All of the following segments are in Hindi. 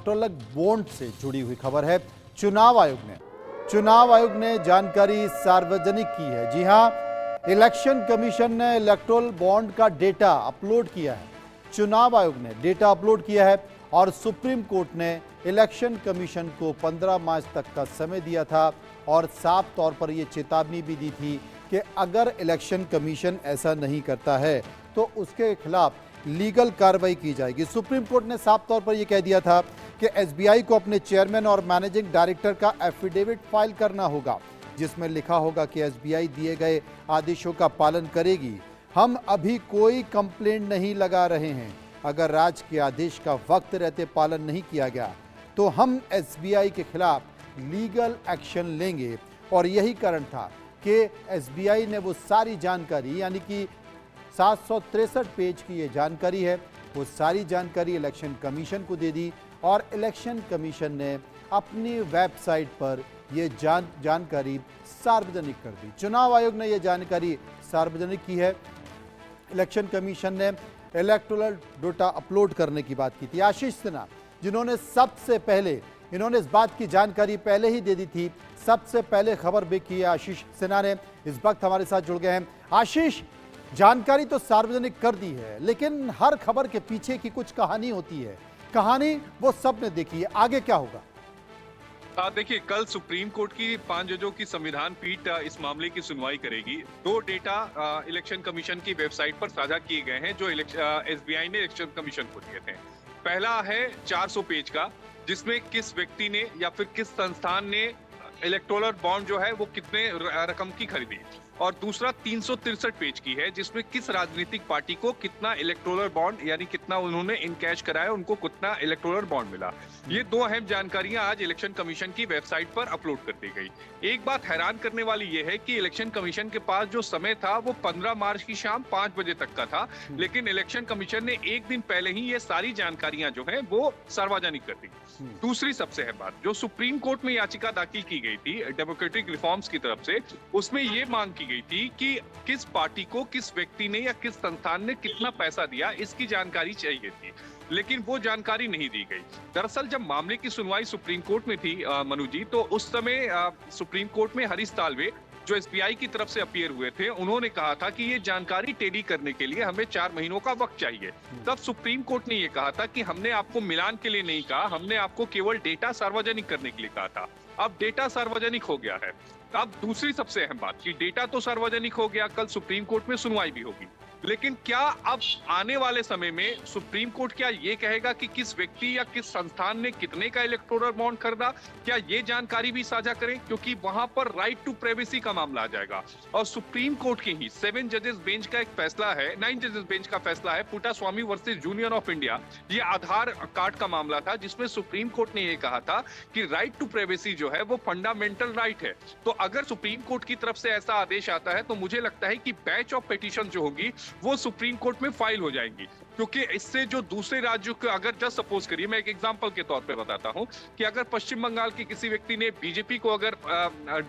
इलेक्टोरल बॉन्ड से जुड़ी हुई खबर है। चुनाव आयोग ने जानकारी सार्वजनिक की है। जी हां, इलेक्शन कमीशन ने इलेक्टोरल बॉन्ड का डेटा अपलोड किया है। चुनाव आयोग ने डेटा अपलोड किया है और सुप्रीम कोर्ट ने इलेक्शन कमीशन को 15 मार्च तक का समय दिया था और साफ तौर पर यह चेतावनी भी दी थी कि अगर इलेक्शन कमीशन ऐसा नहीं करता है तो उसके खिलाफ लीगल कार्रवाई की जाएगी। सुप्रीम कोर्ट ने साफ तौर पर यह कह दिया था कि एसबीआई को अपने चेयरमैन और मैनेजिंग डायरेक्टर का एफिडेविट फाइल करना होगा, जिसमें लिखा होगा कि एसबीआई दिए गए आदेशों का पालन करेगी। हम अभी कोई कंप्लेंट नहीं लगा रहे हैं। अगर राज्य के आदेश का वक्त रहते पालन नहीं किया गया तो हम एसबीआई के खिलाफ लीगल एक्शन लेंगे। और यही कारण था कि एसबीआई ने वो सारी जानकारी, यानी कि 763 पेज की ये जानकारी है, वो सारी जानकारी इलेक्शन कमीशन को दे दी और इलेक्शन कमीशन ने अपनी वेबसाइट पर ये जानकारी सार्वजनिक कर दी। चुनाव आयोग ने ये जानकारी सार्वजनिक की है। इलेक्शन कमीशन ने इलेक्टोरल डेटा अपलोड करने की बात की थी। आशीष सिन्हा, जिन्होंने सबसे पहले, इन्होंने इस बात की जानकारी पहले ही दे दी थी, सबसे पहले खबर भी की है आशीष सिन्हा ने, इस वक्त हमारे साथ जुड़ गए हैं। आशीष, जानकारी तो सार्वजनिक कर दी है, लेकिन हर खबर के पीछे की कुछ कहानी होती है। कहानी वो सबने देखी है, आगे क्या होगा? देखिए, कल सुप्रीम कोर्ट की 5 जजों की संविधान पीठ इस मामले की सुनवाई करेगी। 2 डेटा इलेक्शन कमीशन की वेबसाइट पर साझा किए गए हैं जो एसबीआई ने इलेक्शन कमीशन को दिए थे। पहला है 400 पेज का, जिसमें किस व्यक्ति ने या फिर किस संस्थान ने इलेक्टोरल बॉन्ड जो है वो कितने रकम की खरीदी, और दूसरा 363 पेज की है, जिसमें किस राजनीतिक पार्टी को कितना इलेक्टोरल बॉन्ड, यानी कितना उन्होंने इनकैश कराया, उनको कितना इलेक्टोरल बॉन्ड मिला। ये 2 अहम जानकारियां आज इलेक्शन कमीशन की वेबसाइट पर अपलोड कर दी गई। एक बात हैरान करने वाली ये है कि इलेक्शन कमीशन के पास जो समय था वो 15 मार्च की शाम 5 बजे तक का था, लेकिन इलेक्शन कमीशन ने एक दिन पहले ही ये सारी जानकारियां जो है वो सार्वजनिक कर दी। दूसरी सबसे अहम बात, जो सुप्रीम कोर्ट में याचिका दाखिल की गई थी डेमोक्रेटिक रिफॉर्म्स की तरफ से, उसमें ये मांग की गई थी कि किस पार्टी को किस व्यक्ति ने या किस संस्थान ने कितना पैसा दिया, इसकी जानकारी चाहिए थी, लेकिन वो जानकारी नहीं दी गई। दरअसल जब मामले की सुनवाई सुप्रीम कोर्ट में थी मनु जी, तो उस समय सुप्रीम कोर्ट में हरीश साल्वे, जो एसबीआई की तरफ से अपीयर हुए थे, उन्होंने कहा था कि ये जानकारी टेली करने के लिए हमें 4 महीनों का वक्त चाहिए। तब सुप्रीम कोर्ट ने ये कहा था कि हमने आपको मिलान के लिए नहीं कहा, हमने आपको केवल डेटा सार्वजनिक करने के लिए कहा था। अब डेटा सार्वजनिक हो गया है। अब दूसरी सबसे अहम बात कि डेटा तो सार्वजनिक हो गया, कल सुप्रीम कोर्ट में सुनवाई भी होगी, लेकिन क्या अब आने वाले समय में सुप्रीम कोर्ट क्या ये कहेगा कि किस व्यक्ति या किस संस्थान ने कितने का इलेक्टोरल बॉन्ड खरीदा? क्या ये जानकारी भी साझा करें? क्योंकि वहां पर राइट टू प्राइवेसी का मामला आ जाएगा। और सुप्रीम कोर्ट के ही 7 जजेस बेंच का एक फैसला है, 9 जजेस बेंच का फैसला है, Puttaswamy versus union of India. ये आधार कार्ड का मामला था, जिसमें सुप्रीम कोर्ट ने ये कहा था कि राइट टू प्राइवेसी जो है वो फंडामेंटल राइट है। तो अगर सुप्रीम कोर्ट की तरफ से ऐसा आदेश आता है तो मुझे लगता है कि बैच ऑफ पिटीशन जो होगी वो सुप्रीम कोर्ट में फाइल हो जाएंगी, क्योंकि इससे जो दूसरे राज्यों को, अगर जस्ट सपोज करिए, मैं एक एग्जांपल के तौर पे बताता हूं कि अगर पश्चिम बंगाल के किसी व्यक्ति ने बीजेपी को अगर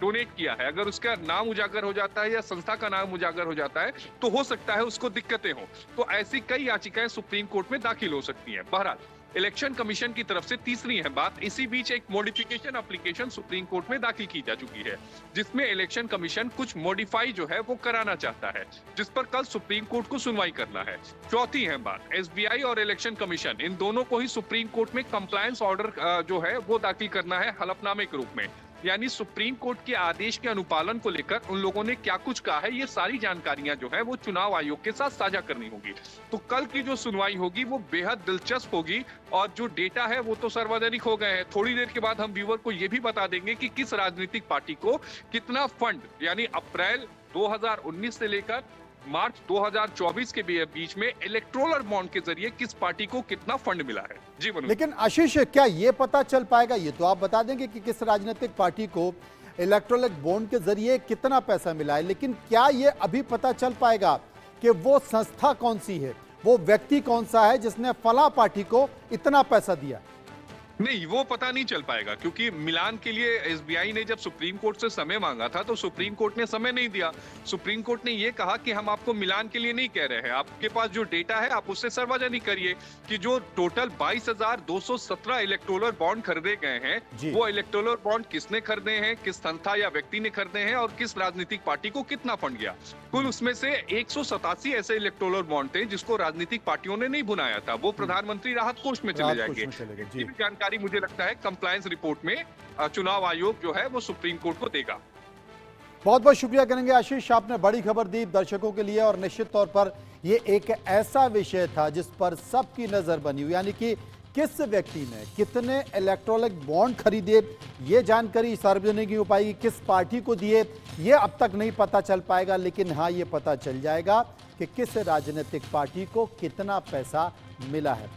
डोनेट किया है, अगर उसका नाम उजागर हो जाता है या संस्था का नाम उजागर हो जाता है, तो हो सकता है उसको दिक्कतें हो। तो ऐसी कई याचिकाएं सुप्रीम कोर्ट में दाखिल हो सकती है। बहरहाल इलेक्शन कमीशन की तरफ से तीसरी है बात, इसी बीच एक मॉडिफिकेशन एप्लीकेशन सुप्रीम कोर्ट में दाखिल की जा चुकी है, जिसमें इलेक्शन कमीशन कुछ मॉडिफाई जो है वो कराना चाहता है, जिस पर कल सुप्रीम कोर्ट को सुनवाई करना है। चौथी है बात, एसबीआई और इलेक्शन कमीशन, इन दोनों को ही सुप्रीम कोर्ट में कंप्लायंस ऑर्डर जो है वो दाखिल करना है हलफनामे के रूप में, यानी सुप्रीम कोर्ट के आदेश के अनुपालन को लेकर उन लोगों ने क्या कुछ कहा है, ये सारी जानकारियां जो है वो चुनाव आयोग के साथ साझा करनी होगी। तो कल की जो सुनवाई होगी वो बेहद दिलचस्प होगी, और जो डेटा है वो तो सार्वजनिक हो गए हैं। थोड़ी देर के बाद हम व्यूअर को ये भी बता देंगे कि किस राजनीतिक पार्टी को कितना फंड, यानी अप्रैल 2019 से लेकर मार्च 2024 के बीच में इलेक्टोरल बॉन्ड के जरिए किस पार्टी को कितना फंड मिला है। जी मनोज। लेकिन आशीष, क्या ये पता चल पाएगा, ये तो आप बता देंगे कि किस राजनीतिक पार्टी को इलेक्टोरल बॉन्ड के जरिए कितना पैसा मिला है, लेकिन क्या ये अभी पता चल पाएगा कि वो संस्था कौन सी है, वो व्यक्ति कौन सा है जिसने फला पार्टी को इतना पैसा दिया? नहीं, वो पता नहीं चल पाएगा क्योंकि मिलान के लिए एसबीआई ने जब सुप्रीम कोर्ट से समय मांगा था तो सुप्रीम कोर्ट ने समय नहीं दिया। सुप्रीम कोर्ट ने ये कहा कि हम आपको मिलान के लिए नहीं कह रहे हैं, आपके पास जो डेटा है आप उससे सार्वजनिक करिए कि जो टोटल 22,217 इलेक्टोरल बॉन्ड खरीदे गए हैं, जी। वो इलेक्टोरल बॉन्ड किसने खरीदे हैं, किस संस्था या व्यक्ति ने खरीदे हैं और किस राजनीतिक पार्टी को कितना फंड गया। कुल उसमें से 187 ऐसे इलेक्टोरल बॉन्ड थे जिसको राजनीतिक पार्टियों ने नहीं भुनाया था, वो प्रधानमंत्री राहत कोष में चले राहत कोष जाएंगे। में चले गए, जी। ये भी जानकारी मुझे लगता है कंप्लायंस रिपोर्ट में चुनाव आयोग जो है वो सुप्रीम कोर्ट को देगा। बहुत बहुत शुक्रिया करेंगे आशीष, आपने बड़ी खबर दी दर्शकों के लिए और निश्चित तौर पर ये एक ऐसा विषय था जिस पर सबकी नजर बनी हुई, यानी कि किस व्यक्ति ने कितने इलेक्ट्रॉनिक बॉन्ड खरीदे, ये जानकारी सार्वजनिक नहीं हो पाएगी, किस पार्टी को दिए ये अब तक नहीं पता चल पाएगा, लेकिन हाँ ये पता चल जाएगा कि किस राजनीतिक पार्टी को कितना पैसा मिला है।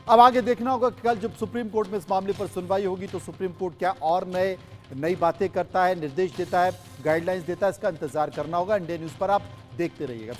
अब आगे देखना होगा कि कल जब सुप्रीम कोर्ट में इस मामले पर सुनवाई होगी तो सुप्रीम कोर्ट क्या और नई बातें करता है, निर्देश देता है, गाइडलाइंस देता है, इसका इंतजार करना होगा। इंडिया न्यूज़ पर आप देखते रहिएगा।